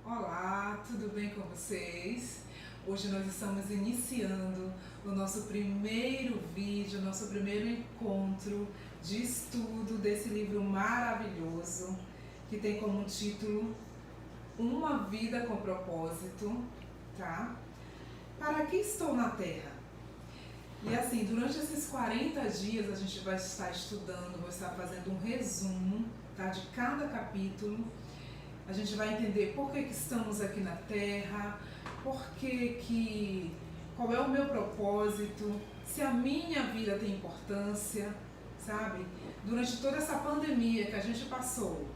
Olá, tudo bem com vocês? Hoje nós estamos iniciando o nosso primeiro vídeo, nosso primeiro encontro de estudo desse livro maravilhoso que tem como título Uma Vida com Propósito, tá? Para que estou na Terra? E assim, durante esses 40 dias a gente vai estar estudando, vou estar fazendo um resumo, tá, de cada capítulo. A gente vai entender por que estamos aqui na Terra, qual é o meu propósito, se a minha vida tem importância, sabe? Durante toda essa pandemia que a gente passou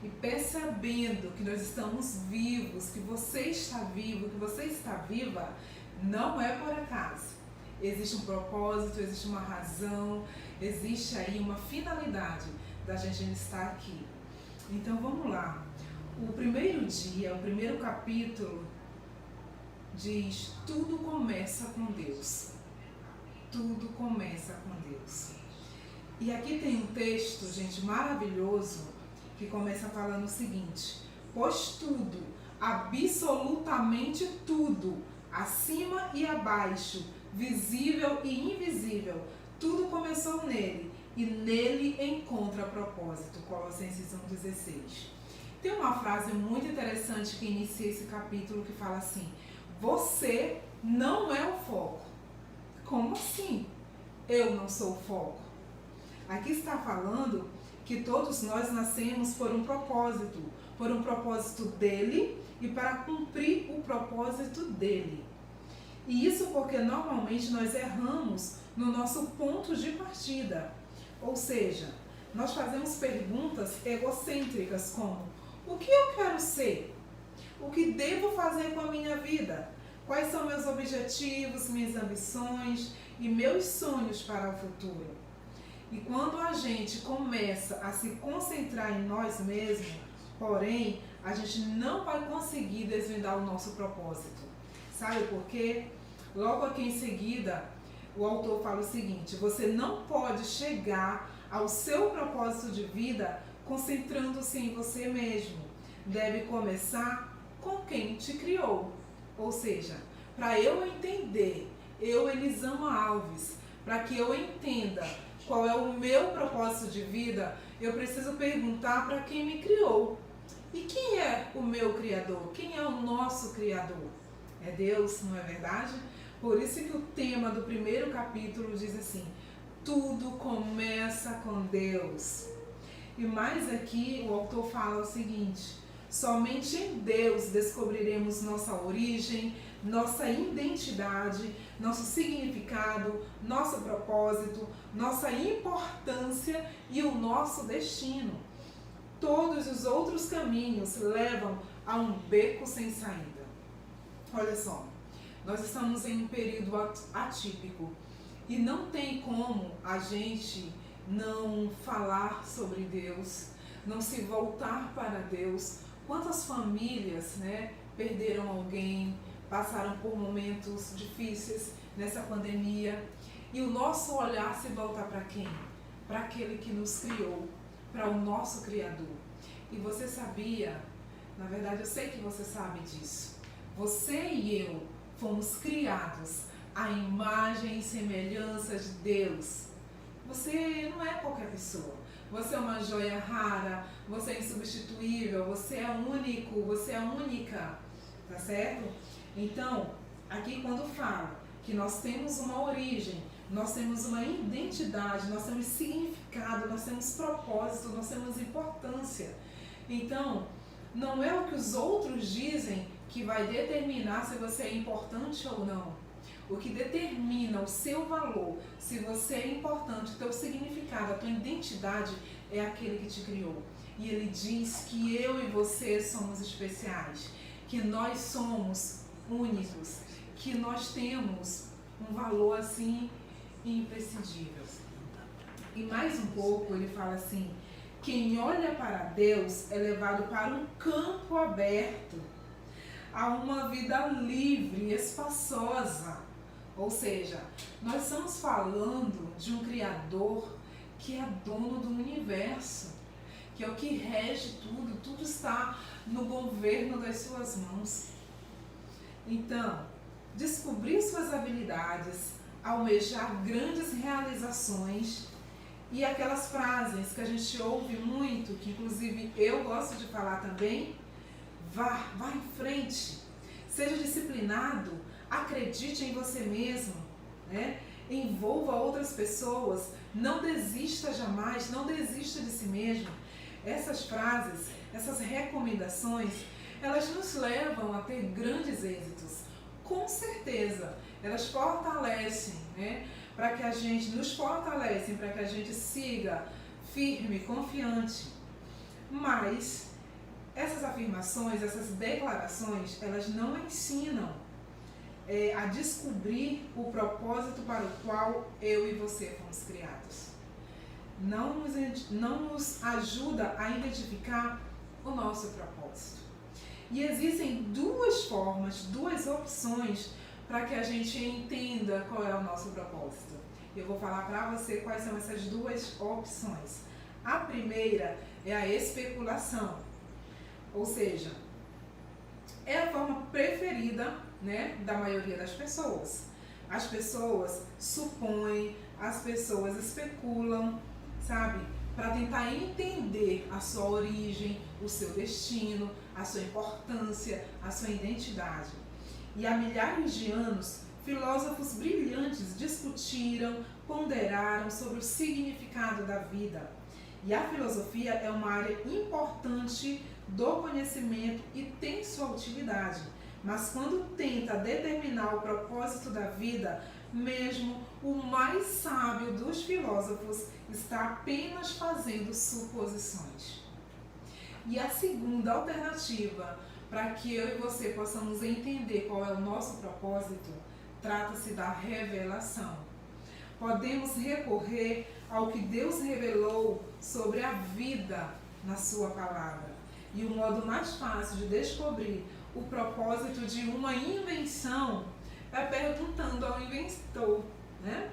e percebendo que nós estamos vivos, que você está vivo, que você está viva, não é por acaso. Existe um propósito, existe uma razão, existe aí uma finalidade da gente estar aqui. Então vamos lá. O primeiro dia, o primeiro capítulo diz: tudo começa com Deus. Tudo começa com Deus. E aqui tem um texto, gente, maravilhoso, que começa falando o seguinte: pois tudo, absolutamente tudo, acima e abaixo, visível e invisível, tudo começou nele, e nele encontra propósito. Colossenses 1,16. Tem uma frase muito interessante que inicia esse capítulo que fala assim: você não é o foco. Como assim? Eu não sou o foco. Aqui está falando que todos nós nascemos por um propósito dele e para cumprir o propósito dele. E isso porque normalmente nós erramos no nosso ponto de partida. Ou seja, nós fazemos perguntas egocêntricas como: o que eu quero ser? O que devo fazer com a minha vida? Quais são meus objetivos, minhas ambições e meus sonhos para o futuro? E quando a gente começa a se concentrar em nós mesmos, porém, a gente não vai conseguir desvendar o nosso propósito. Sabe por quê? Logo aqui em seguida, o autor fala o seguinte: você não pode chegar ao seu propósito de vida concentrando-se em você mesmo. Deve começar com quem te criou. Ou seja, para eu entender, Elisama Alves, para que eu entenda qual é o meu propósito de vida, eu preciso perguntar para quem me criou. E quem é o meu Criador? Quem é o nosso Criador? É Deus, não é verdade? Por isso que o tema do primeiro capítulo diz assim: tudo começa com Deus. E mais aqui o autor fala o seguinte: somente em Deus descobriremos nossa origem, nossa identidade, nosso significado, nosso propósito, nossa importância e o nosso destino. Todos os outros caminhos levam a um beco sem saída. Olha só, nós estamos em um período atípico e não tem como a gente não falar sobre Deus, não se voltar para Deus. Quantas famílias, perderam alguém, passaram por momentos difíceis nessa pandemia, e o nosso olhar se volta para quem? Para aquele que nos criou, para o nosso Criador. E você sabia, na verdade eu sei que você sabe disso, você e eu fomos criados à imagem e semelhança de Deus. Você não é qualquer pessoa. Você é uma joia rara, você é insubstituível, você é único, você é única, tá certo? Então, aqui quando fala que nós temos uma origem, nós temos uma identidade, nós temos significado, nós temos propósito, nós temos importância. Então, não é o que os outros dizem que vai determinar se você é importante ou não. O que determina o seu valor, se você é importante, o teu significado, a tua identidade, é aquele que te criou. E ele diz que eu e você somos especiais, que nós somos únicos, que nós temos um valor assim imprescindível. E mais um pouco ele fala assim: quem olha para Deus é levado para um campo aberto, a uma vida livre e espaçosa. Ou seja, nós estamos falando de um Criador que é dono do universo, que é o que rege tudo, tudo está no governo das suas mãos. Então, descobrir suas habilidades, almejar grandes realizações e aquelas frases que a gente ouve muito, que inclusive eu gosto de falar também: vá em frente, seja disciplinado, acredite em você mesmo, né? Envolva outras pessoas, não desista jamais, não desista de si mesmo. Essas frases, essas recomendações, elas nos levam a ter grandes êxitos. Com certeza, elas fortalecem, né? Nos fortalecem para que a gente siga firme, confiante. Mas essas afirmações, essas declarações, elas não ensinam a descobrir o propósito para o qual eu e você fomos criados. Não nos ajuda a identificar o nosso propósito. E existem duas formas, duas opções para que a gente entenda qual é o nosso propósito. Eu vou falar para você quais são essas duas opções. A primeira é a especulação, ou seja, é a forma preferida, né, da maioria das pessoas. As pessoas supõem, as pessoas especulam, sabe, para tentar entender a sua origem, o seu destino, a sua importância, a sua identidade. E há milhares de anos, filósofos brilhantes discutiram, ponderaram sobre o significado da vida. E a filosofia é uma área importante do conhecimento e tem sua utilidade. Mas quando tenta determinar o propósito da vida, mesmo o mais sábio dos filósofos está apenas fazendo suposições. E a segunda alternativa para que eu e você possamos entender qual é o nosso propósito, trata-se da revelação. Podemos recorrer ao que Deus revelou sobre a vida na sua palavra. E o modo mais fácil de descobrir o propósito de uma invenção é perguntando ao inventor, né?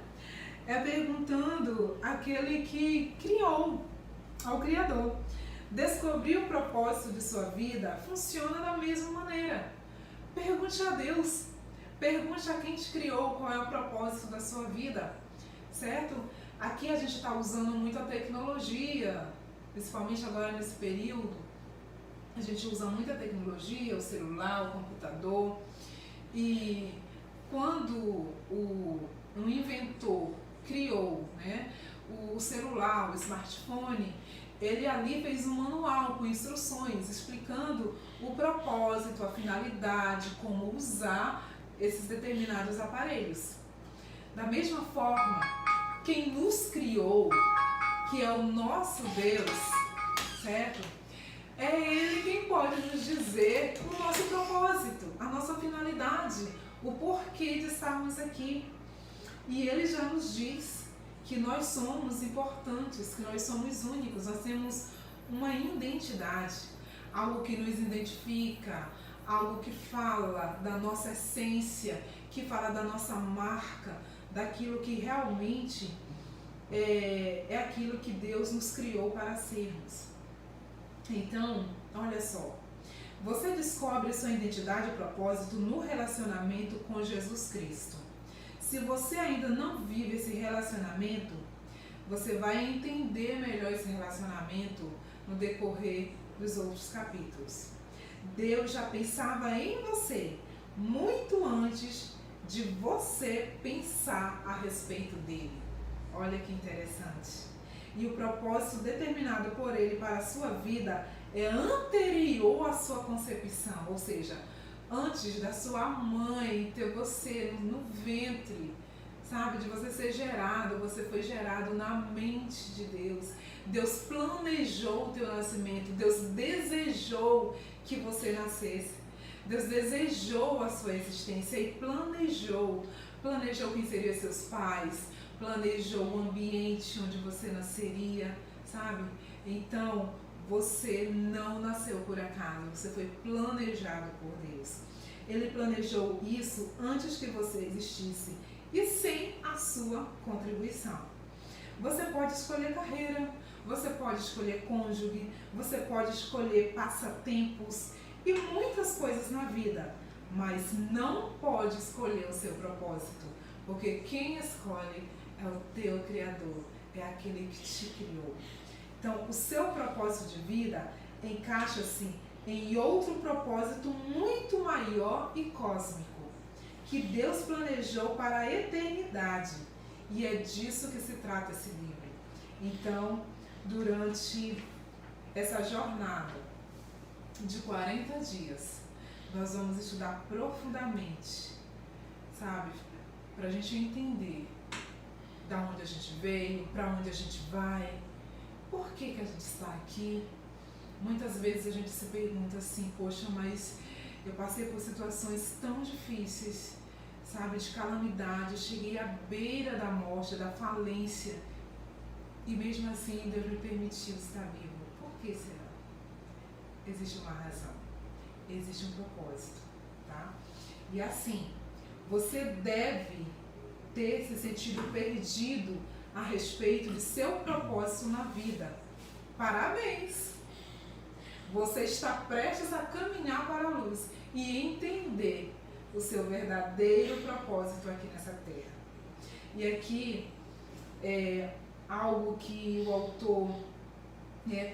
É perguntando àquele que criou, ao Criador. Descobrir o propósito de sua vida funciona da mesma maneira. Pergunte a Deus, pergunte a quem te criou qual é o propósito da sua vida, certo? Aqui a gente está usando muito a tecnologia, principalmente agora nesse período. A gente usa muita tecnologia, o celular, o computador. E quando um inventor criou, né, o celular, o smartphone, ele ali fez um manual com instruções explicando o propósito, a finalidade, como usar esses determinados aparelhos. Da mesma forma, quem nos criou, que é o nosso Deus, certo? É Ele quem pode nos dizer o nosso propósito, a nossa finalidade, o porquê de estarmos aqui. E Ele já nos diz que nós somos importantes, que nós somos únicos, nós temos uma identidade, algo que nos identifica, algo que fala da nossa essência, que fala da nossa marca, daquilo que realmente é aquilo que Deus nos criou para sermos. Então, olha só, você descobre sua identidade e propósito no relacionamento com Jesus Cristo. Se você ainda não vive esse relacionamento, você vai entender melhor esse relacionamento no decorrer dos outros capítulos. Deus já pensava em você muito antes de você pensar a respeito dele. Olha que interessante. E o propósito determinado por Ele para a sua vida é anterior à sua concepção, ou seja, antes da sua mãe ter você no ventre, sabe, de você ser gerado, você foi gerado na mente de Deus. Deus planejou o teu nascimento, Deus desejou que você nascesse, Deus desejou a sua existência e planejou quem seriam seus pais, planejou o ambiente onde você nasceria, sabe? Então, você não nasceu por acaso, você foi planejado por Deus. Ele planejou isso antes que você existisse e sem a sua contribuição. Você pode escolher carreira, você pode escolher cônjuge, você pode escolher passatempos e muitas coisas na vida, mas não pode escolher o seu propósito, porque quem escolhe é o teu Criador, é aquele que te criou. Então, o seu propósito de vida encaixa-se em outro propósito muito maior e cósmico, que Deus planejou para a eternidade. E é disso que se trata esse livro. Então, durante essa jornada de 40 dias, nós vamos estudar profundamente, sabe? Para a gente entender da onde a gente veio, para onde a gente vai, por que a gente está aqui. Muitas vezes a gente se pergunta assim, poxa, mas eu passei por situações tão difíceis, sabe, de calamidade, eu cheguei à beira da morte, da falência, e mesmo assim Deus me permitiu estar vivo. Por que será? Existe uma razão, existe um propósito, tá? E assim, você deve ter se sentido perdido a respeito de seu propósito na vida. Parabéns! Você está prestes a caminhar para a luz e entender o seu verdadeiro propósito aqui nessa terra. E aqui é algo que o autor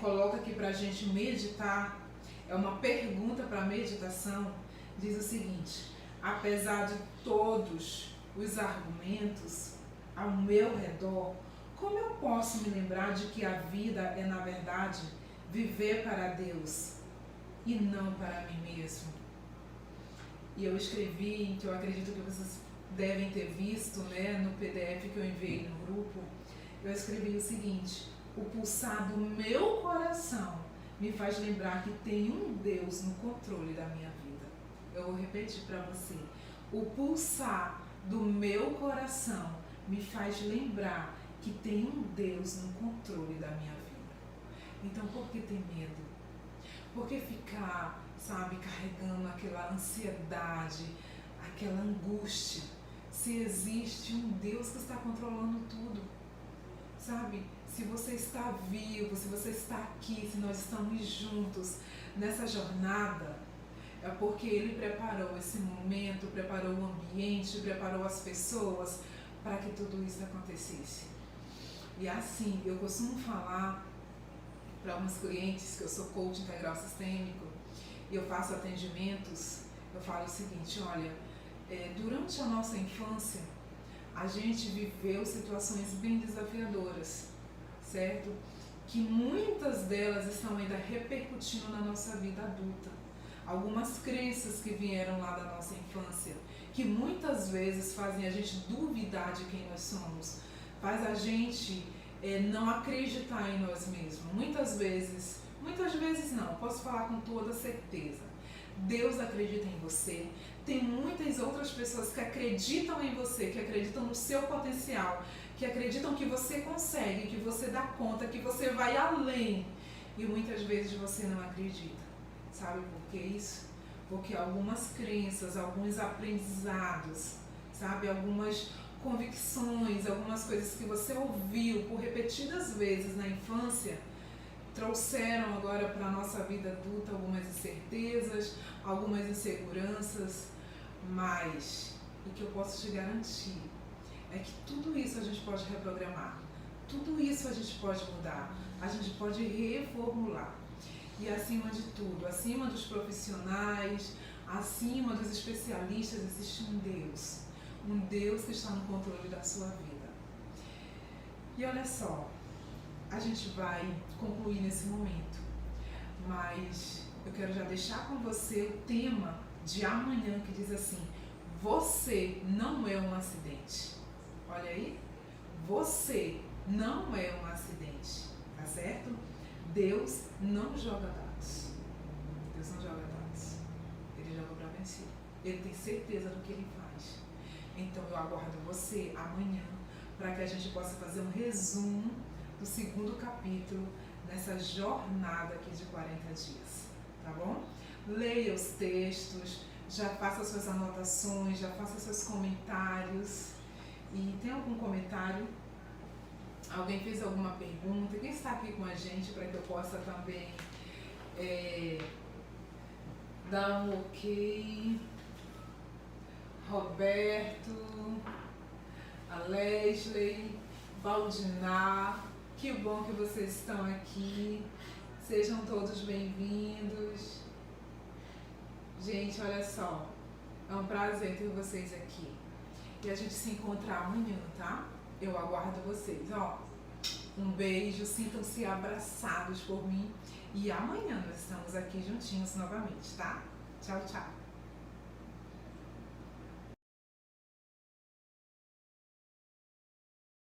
coloca aqui para a gente meditar, é uma pergunta para meditação, diz o seguinte: apesar de todos os argumentos ao meu redor, como eu posso me lembrar de que a vida é, na verdade, viver para Deus e não para mim mesmo? E eu escrevi, que eu acredito que vocês devem ter visto, né, no PDF que eu enviei no grupo, eu escrevi o seguinte: o pulsar do meu coração me faz lembrar que tem um Deus no controle da minha vida. Eu vou repetir para você: o pulsar do meu coração me faz lembrar que tem um Deus no controle da minha vida. Então, por que ter medo? Por que ficar, sabe, carregando aquela ansiedade, aquela angústia, se existe um Deus que está controlando tudo? Sabe, se você está vivo, se você está aqui, se nós estamos juntos nessa jornada, é porque Ele preparou esse momento, preparou o ambiente, preparou as pessoas para que tudo isso acontecesse. E assim, eu costumo falar para alguns clientes que eu sou coach integral sistêmico e eu faço atendimentos, eu falo o seguinte: olha, durante a nossa infância, a gente viveu situações bem desafiadoras, certo? Que muitas delas estão ainda repercutindo na nossa vida adulta. Algumas crenças que vieram lá da nossa infância, que muitas vezes fazem a gente duvidar de quem nós somos, faz a gente não acreditar em nós mesmos. Muitas vezes não, posso falar com toda certeza. Deus acredita em você. Tem muitas outras pessoas que acreditam em você, que acreditam no seu potencial, que acreditam que você consegue, que você dá conta, que você vai além. E muitas vezes você não acredita. Sabe por que isso? Porque algumas crenças, alguns aprendizados, sabe, algumas convicções, algumas coisas que você ouviu por repetidas vezes na infância, trouxeram agora para a nossa vida adulta algumas incertezas, algumas inseguranças, mas o que eu posso te garantir é que tudo isso a gente pode reprogramar, tudo isso a gente pode mudar, a gente pode reformular. E acima de tudo, acima dos profissionais, acima dos especialistas, existe um Deus que está no controle da sua vida. E olha só, a gente vai concluir nesse momento, mas eu quero já deixar com você o tema de amanhã, que diz assim: você não é um acidente. Olha aí, você não é um acidente, tá certo? Deus não joga dados. Deus não joga dados. Ele joga para vencer. Ele tem certeza do que ele faz. Então eu aguardo você amanhã para que a gente possa fazer um resumo do 2º capítulo nessa jornada aqui de 40 dias, tá bom? Leia os textos, já faça suas anotações, já faça seus comentários. E tem algum comentário Alguém fez alguma pergunta? Quem está aqui com a gente para que eu possa também dar um ok? Roberto, a Leslie, Valdinar, que bom que vocês estão aqui. Sejam todos bem-vindos. Gente, olha só, é um prazer ter vocês aqui. E a gente se encontra amanhã, tá? Eu aguardo vocês, ó. Um beijo, sintam-se abraçados por mim. E amanhã nós estamos aqui juntinhos novamente, tá? Tchau, tchau.